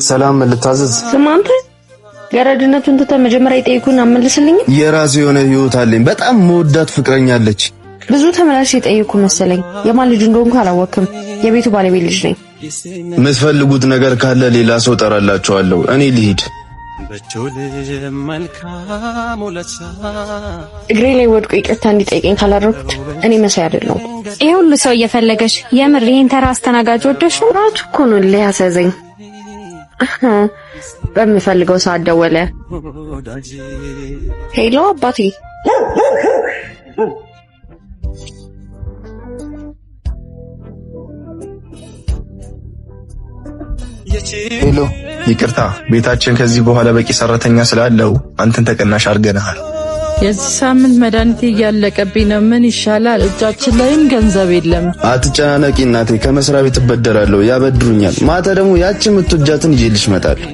ሰላም ልታዘዝ። ስማንተ ገረድነቱን ተተ መጀመሪያ ይጠይቁን አመልስልኝ። የራሴ የሆነ ህይወት አለኝ። በጣም መወዳት ፍቅረኛ አለች። ብዙ ተመላሽ ይጠይቁ መሰለኝ። የማን ልጅ እንደሆንኩ አላወቅም። የቤቱ ባለቤት ልጅ ነኝ። የምትፈልጉት ነገር ካለ ሌላ ሰው ጠራላችኋለሁ። እኔ ልሂድ። እግሬ ላይ ወድቆ ይቅርታ እንዲጠይቀኝ ካላደረኩት እኔ መሳይ አይደለሁም። ይሄ ሁሉ ሰው እየፈለገሽ የምር ይሄን ተራ አስተናጋጅ ወደሽ ነው? ራቱ እኮ ነው ሊያሳዘኝ። በምፈልገው ሰዓት ደወለ። ሄሎ አባቴ። ሄሎ ይቅርታ፣ ቤታችን ከዚህ በኋላ በቂ ሰራተኛ ስላለው አንተን ተቀናሽ አድርገናል። የዚህ ሳምንት መድኃኒቴ እያለቀብኝ ነው። ምን ይሻላል? እጃችን ላይም ገንዘብ የለም። አትጨናነቂ እናቴ፣ ከመስሪያ ቤት እበደራለሁ፣ ያበድሩኛል። ማታ ደግሞ ያቺ የምትወጃትን ይዤልሽ እመጣለሁ።